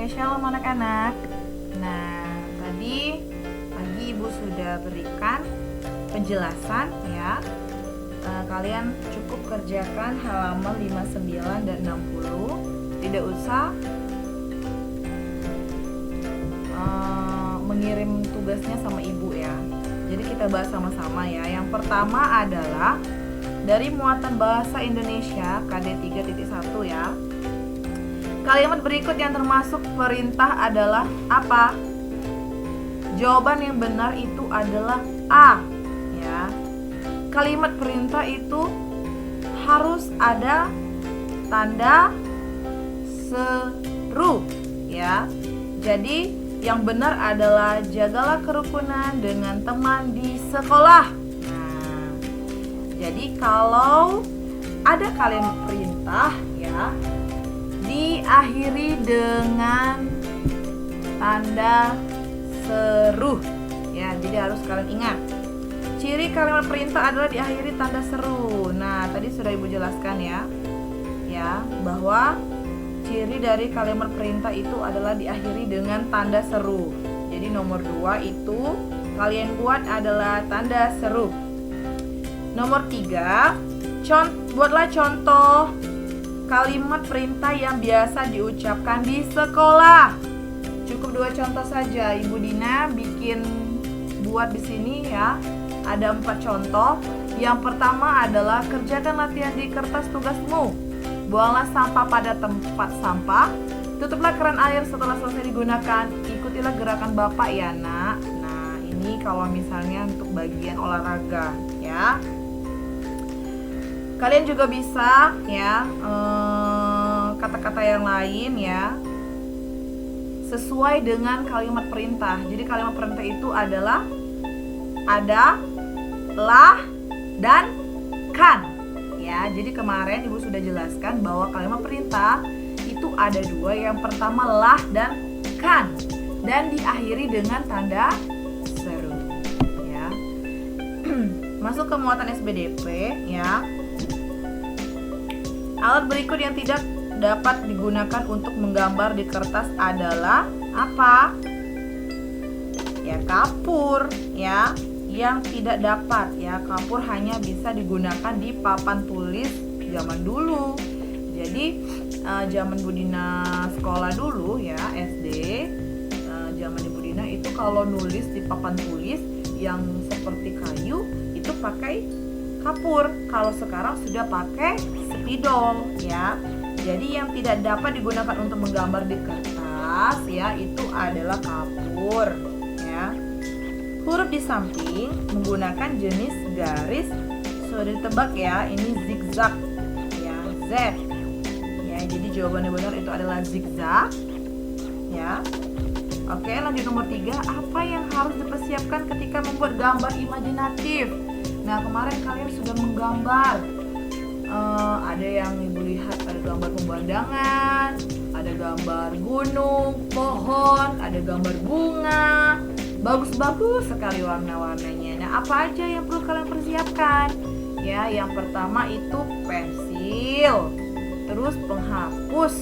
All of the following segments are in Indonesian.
Shalom anak-anak. Nah, tadi pagi Ibu sudah berikan penjelasan ya. Kalian cukup kerjakan halaman 59 dan 60. Tidak usah mengirim tugasnya sama Ibu ya. Jadi kita bahas sama-sama ya. Yang pertama adalah dari muatan bahasa Indonesia KD 3.1 ya. Kalimat berikut yang termasuk perintah adalah apa? Jawaban yang benar itu adalah A ya. Kalimat perintah itu harus ada tanda seru ya. Jadi yang benar adalah jagalah kerukunan dengan teman di sekolah. Nah, jadi kalau ada kalimat perintah ya diakhiri dengan tanda seru ya, jadi harus kalian ingat. Ciri kalimat perintah adalah diakhiri tanda seru. Nah, tadi sudah Ibu jelaskan ya, bahwa ciri dari kalimat perintah itu adalah diakhiri dengan tanda seru. Jadi nomor 2 itu kalian buat adalah tanda seru. Nomor 3, buatlah contoh kalimat perintah yang biasa diucapkan di sekolah. Cukup 2 contoh saja. Ibu Dina buat di sini ya. Ada 4 contoh. Yang pertama adalah kerjakan latihan di kertas tugasmu. Buanglah sampah pada tempat sampah. Tutuplah keran air setelah selesai digunakan. Ikutilah gerakan Bapak ya, Nak. Nah, ini kalau misalnya untuk bagian olahraga ya. Kalian juga bisa ya kata-kata yang lain ya sesuai dengan kalimat perintah. Jadi kalimat perintah itu adalah ada, lah, dan kan ya. Jadi kemarin Ibu sudah jelaskan bahwa kalimat perintah itu ada 2. Yang pertama lah dan kan, dan diakhiri dengan tanda seru ya. Masuk ke muatan SBDP ya. Alat berikut yang tidak dapat digunakan untuk menggambar di kertas adalah apa? Ya, kapur ya. Yang tidak dapat ya, kapur hanya bisa digunakan di papan tulis zaman dulu. Jadi zaman Budina sekolah dulu ya, SD, zaman Ibu Dina itu kalau nulis di papan tulis yang seperti kayu itu pakai kapur. Kalau sekarang sudah pakai spidol ya. Jadi yang tidak dapat digunakan untuk menggambar di kertas ya itu adalah kapur ya. Huruf di samping menggunakan jenis garis sudah ditebak ya. Ini zigzag ya, Z ya. Jadi jawaban yang benar itu adalah zigzag ya. Oke, lanjut nomor 3. Apa yang harus dipersiapkan ketika membuat gambar imajinatif? Nah, kemarin kalian sudah menggambar. Ada yang Ibu lihat, ada gambar pemandangan, ada gambar gunung, pohon, ada gambar bunga. Bagus-bagus sekali warna-warnanya. Nah, apa aja yang perlu kalian persiapkan? Ya, yang pertama itu pensil, terus penghapus,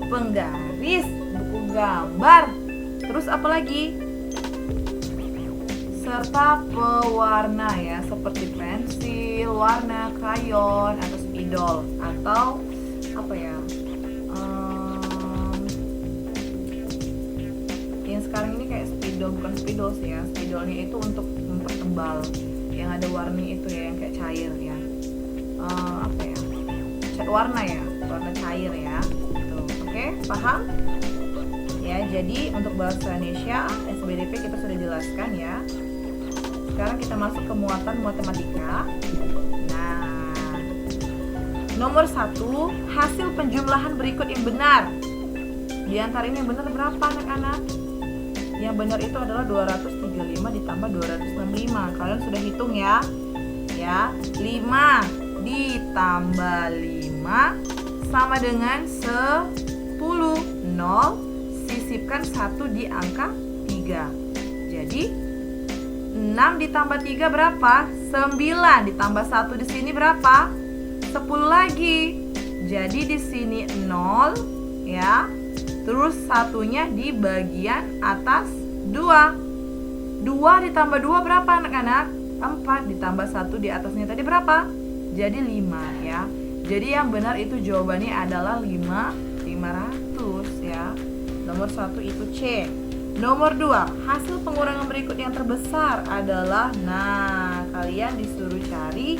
penggaris, buku gambar, terus apa lagi? Serta pewarna ya, seperti pensil, warna, krayon, atau spidol, atau apa ya? Yang sekarang ini kayak spidol, bukan spidol sih ya. Spidolnya itu untuk mempertebal. Yang ada warna itu ya, yang kayak cair ya. Apa ya? Cat warna ya, warna cair ya. Gitu. Oke, paham? Ya, jadi untuk bahasa Indonesia SBDP kita sudah jelaskan ya. Sekarang kita masuk ke muatan matematika. Nah, nomor 1, hasil penjumlahan berikut yang benar. Di antara ini yang benar berapa anak-anak? Yang benar itu adalah 235 ditambah 265. Kalian sudah hitung ya. Ya, 5 ditambah 5 sama dengan 10. 0 sisipkan 1 di angka 3. Jadi 6 ditambah 3 berapa? 9 ditambah 1 di sini berapa? 10 lagi. Jadi di sini 0 ya. Terus satunya di bagian atas 2. 2 ditambah 2 berapa anak-anak? 4 ditambah 1 di atasnya tadi berapa? Jadi 5 ya. Jadi yang benar itu jawabannya adalah 500 ya. Nomor 1 itu C. Nomor 2, hasil pengurangan berikut yang terbesar adalah, nah, kalian disuruh cari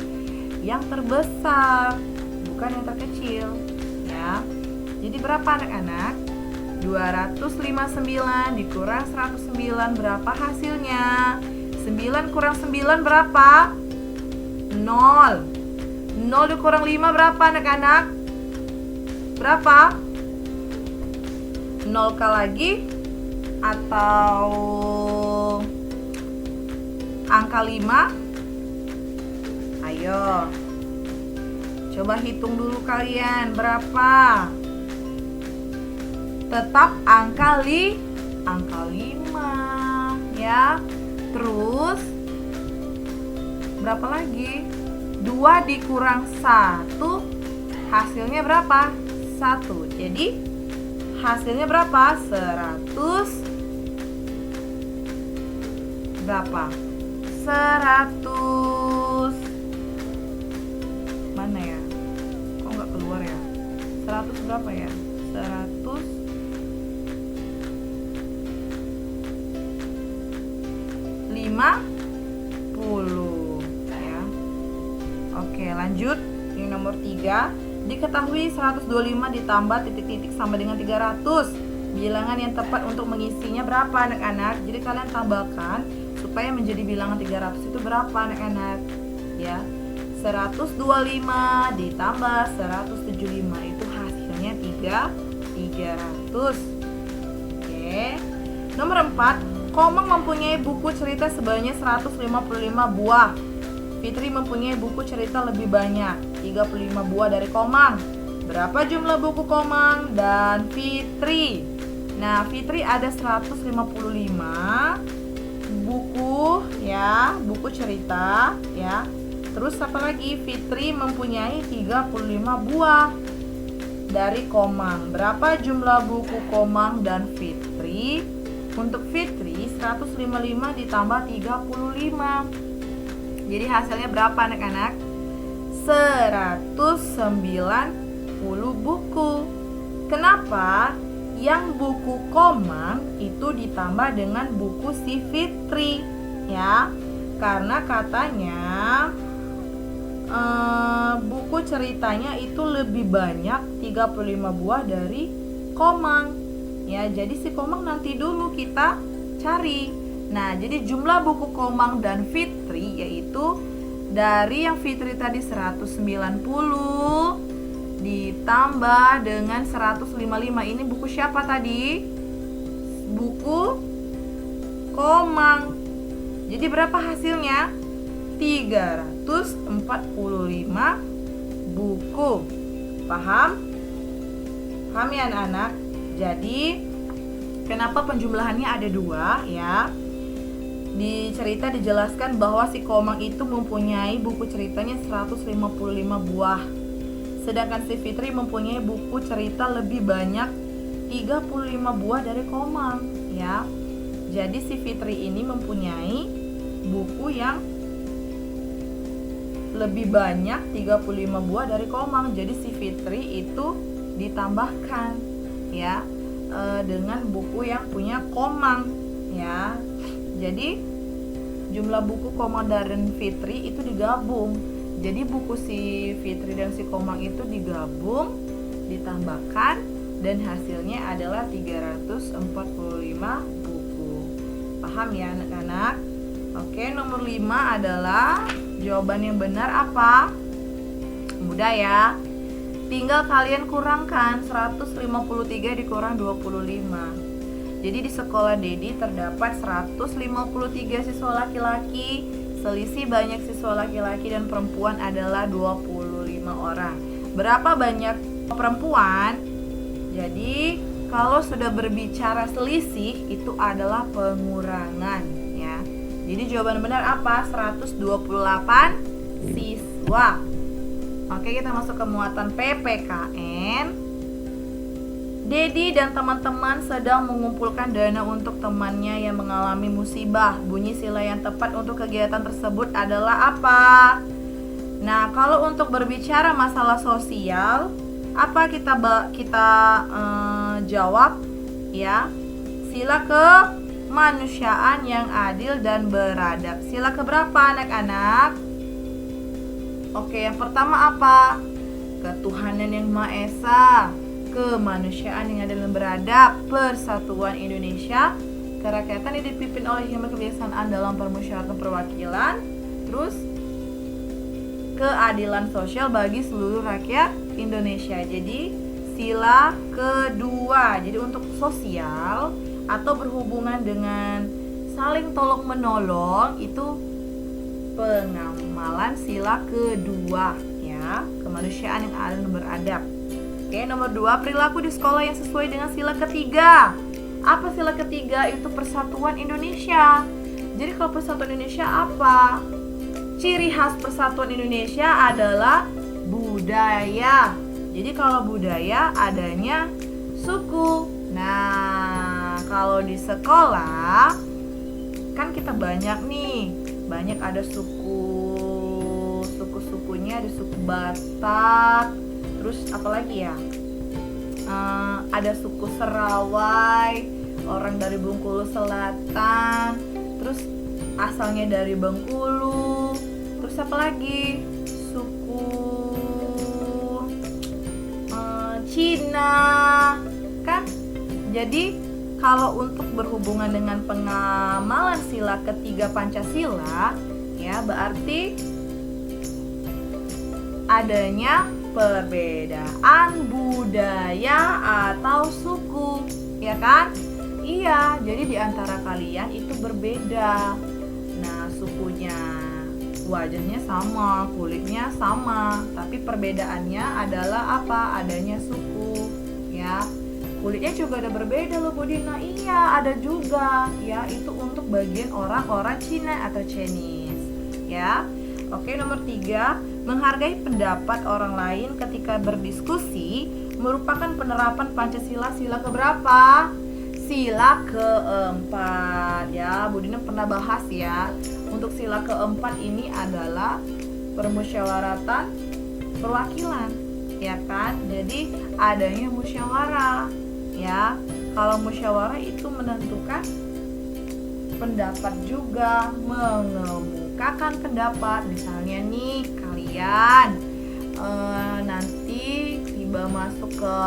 yang terbesar, bukan yang terkecil ya. Jadi berapa anak-anak? 259 dikurang 109 berapa hasilnya? 9 kurang 9 berapa? 0. 0 dikurang 5 berapa anak-anak? Berapa? 0 kali lagi atau angka 5? Ayo, coba hitung dulu kalian berapa. Tetap angka 5 ya. Terus berapa lagi? 2 dikurang 1 hasilnya berapa? 1. Jadi hasilnya berapa? 100 berapa? 100 mana ya? Kok nggak keluar ya? 100 berapa ya? 150 ya. Oke, lanjut. Ini nomor 3. Diketahui 125 ditambah titik-titik sama dengan 300. Bilangan yang tepat untuk mengisinya berapa anak-anak? Jadi kalian tambahkan supaya menjadi bilangan 300 itu berapa anak-anak? Ya, 125 ditambah 175 itu hasilnya 300. Oke. Nomor 4, Komang mempunyai buku cerita sebanyak 155 buah. Fitri mempunyai buku cerita lebih banyak, 35 buah dari Komang. Berapa jumlah buku Komang dan Fitri? Nah, Fitri ada 155 buku ya, buku cerita ya. Terus apa lagi? Fitri mempunyai 35 buah dari Komang. Berapa jumlah buku Komang dan Fitri? Untuk Fitri 155 ditambah 35. Jadi hasilnya berapa anak-anak? 190 buku. Kenapa? Yang buku Komang itu ditambah dengan buku si Fitri ya. Karena katanya buku ceritanya itu lebih banyak 35 buah dari Komang ya. Jadi si Komang nanti dulu kita cari. Nah, jadi jumlah buku Komang dan Fitri yaitu dari yang Fitri tadi 190 ditambah dengan 155. Ini buku siapa tadi? Buku Komang. Jadi berapa hasilnya? 345 buku. Paham? Paham ya anak-anak? Jadi kenapa penjumlahannya ada 2 ya? Di cerita dijelaskan bahwa si Komang itu mempunyai buku ceritanya 155 buah. Sedangkan si Fitri mempunyai buku cerita lebih banyak 35 buah dari Komang ya. Jadi si Fitri ini mempunyai buku yang lebih banyak 35 buah dari Komang. Jadi si Fitri itu ditambahkan ya dengan buku yang punya Komang ya. Jadi jumlah buku Komang dan Fitri itu digabung. Jadi buku si Fitri dan si Komang itu digabung, ditambahkan, dan hasilnya adalah 345 buku. Paham ya anak-anak? Oke, nomor 5 adalah jawaban yang benar apa? Mudah ya. Tinggal kalian kurangkan 153 dikurang 25. Jadi di sekolah Dedi terdapat 153 siswa laki-laki. Selisih banyak siswa laki-laki dan perempuan adalah 25 orang. Berapa banyak perempuan? Jadi kalau sudah berbicara selisih itu adalah pengurangan ya. Jadi jawaban benar apa? 128 siswa. Oke, kita masuk ke muatan PPKN. Dedi dan teman-teman sedang mengumpulkan dana untuk temannya yang mengalami musibah. Bunyi sila yang tepat untuk kegiatan tersebut adalah apa? Nah, kalau untuk berbicara masalah sosial, apa kita jawab? Ya, sila kemanusiaan yang adil dan beradab. Sila keberapa anak-anak? Oke, yang pertama apa? Ketuhanan yang Maha Esa, kemanusiaan yang adil dan beradab, persatuan Indonesia, kerakyatan yang dipimpin oleh hikmat kebijaksanaan dalam permusyawaratan perwakilan, terus keadilan sosial bagi seluruh rakyat Indonesia. Jadi sila kedua. Jadi untuk sosial atau berhubungan dengan saling tolong menolong itu pengamalan sila kedua, ya, kemanusiaan yang adil dan beradab. Oke, nomor 2, perilaku di sekolah yang sesuai dengan sila ketiga. Apa sila ketiga? Itu persatuan Indonesia. Jadi kalau persatuan Indonesia apa? Ciri khas persatuan Indonesia adalah budaya. Jadi kalau budaya adanya suku. Nah, kalau di sekolah kan kita banyak nih. Banyak ada suku-sukunya, ada suku Batak. Terus apalagi ya? Ada suku Serawai, orang dari Bengkulu Selatan, terus asalnya dari Bengkulu. Terus apa lagi? Suku Cina, kan? Jadi kalau untuk berhubungan dengan pengamalan sila ketiga Pancasila, ya berarti adanya perbedaan budaya atau suku, ya kan? Iya, jadi di antara kalian itu berbeda. Nah, sukunya, wajahnya sama, kulitnya sama, tapi perbedaannya adalah apa? Adanya suku, ya. Kulitnya juga ada berbeda loh, Budina. Iya, ada juga, ya. Itu untuk bagian orang-orang Cina atau Chinese, ya. Oke, nomor 3, menghargai pendapat orang lain ketika berdiskusi merupakan penerapan Pancasila sila keberapa? Sila keempat, ya. Budina pernah bahas ya. Untuk sila keempat ini adalah permusyawaratan perwakilan, ya kan? Jadi adanya musyawarah, ya. Kalau musyawarah itu menentukan pendapat juga, mengemukakan pendapat. Misalnya nih kalian nanti tiba masuk ke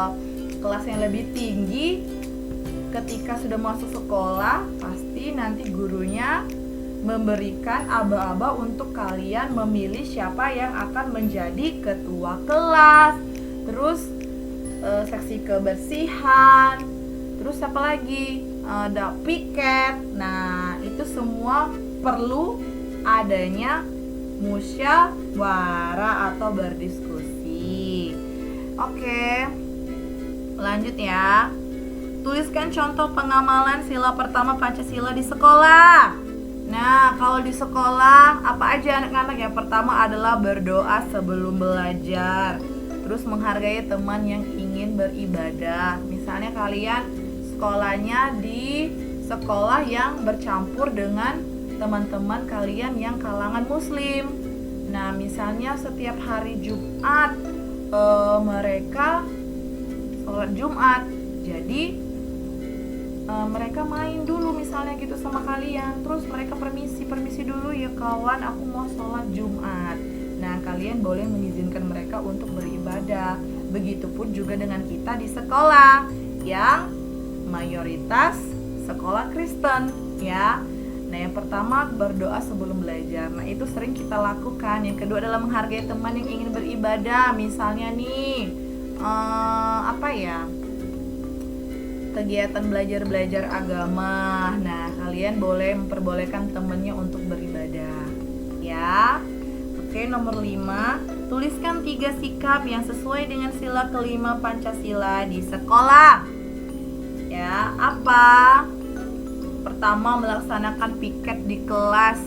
kelas yang lebih tinggi, ketika sudah masuk sekolah pasti nanti gurunya memberikan aba-aba untuk kalian memilih siapa yang akan menjadi ketua kelas, terus seksi kebersihan, terus apa lagi, ada piket. Nah, itu semua perlu adanya musyawarah atau berdiskusi. Oke, lanjut ya. Tuliskan contoh pengamalan sila pertama Pancasila di sekolah. Nah, kalau di sekolah apa aja anak-anak? Yang pertama adalah berdoa sebelum belajar. Terus menghargai teman yang ingin beribadah. Misalnya kalian sekolahnya di sekolah yang bercampur dengan teman-teman kalian yang kalangan muslim. Nah, misalnya setiap hari Jumat mereka sholat Jumat. Jadi mereka main dulu misalnya gitu sama kalian. Terus mereka permisi dulu ya kawan, aku mau sholat Jumat. Nah, kalian boleh mengizinkan mereka untuk beribadah. Begitupun juga dengan kita di sekolah yang mayoritas sekolah Kristen, ya. Nah, yang pertama berdoa sebelum belajar. Nah, itu sering kita lakukan. Yang kedua adalah menghargai teman yang ingin beribadah. Misalnya nih, apa ya? Kegiatan belajar agama. Nah, kalian boleh memperbolehkan temannya untuk beribadah, ya. Oke, nomor 5, tuliskan 3 sikap yang sesuai dengan sila kelima Pancasila di sekolah. Ya, apa? Pertama, melaksanakan piket di kelas,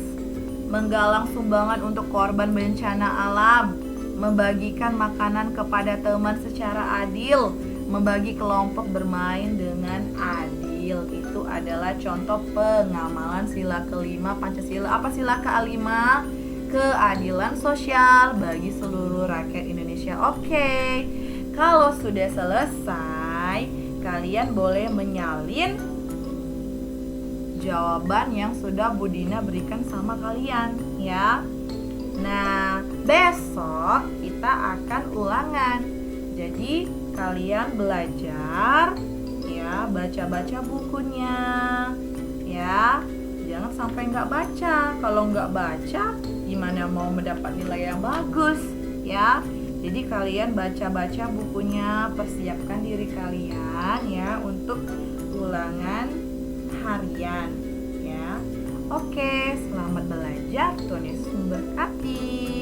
menggalang sumbangan untuk korban bencana alam, membagikan makanan kepada teman secara adil, membagi kelompok bermain dengan adil. Itu adalah contoh pengamalan sila kelima Pancasila. Apa sila kelima? Keadilan sosial bagi seluruh rakyat Indonesia. Oke, kalau sudah selesai, kalian boleh menyalin jawaban yang sudah Bu Dina berikan sama kalian ya. Nah, besok kita akan ulangan. Jadi kalian belajar ya, baca-baca bukunya ya. Jangan sampai nggak baca. Kalau nggak baca, gimana mau mendapat nilai yang bagus ya. Jadi kalian baca-baca bukunya, persiapkan diri kalian ya untuk ulangan harian ya. Oke, selamat belajar. Tuhan Yesus memberkati.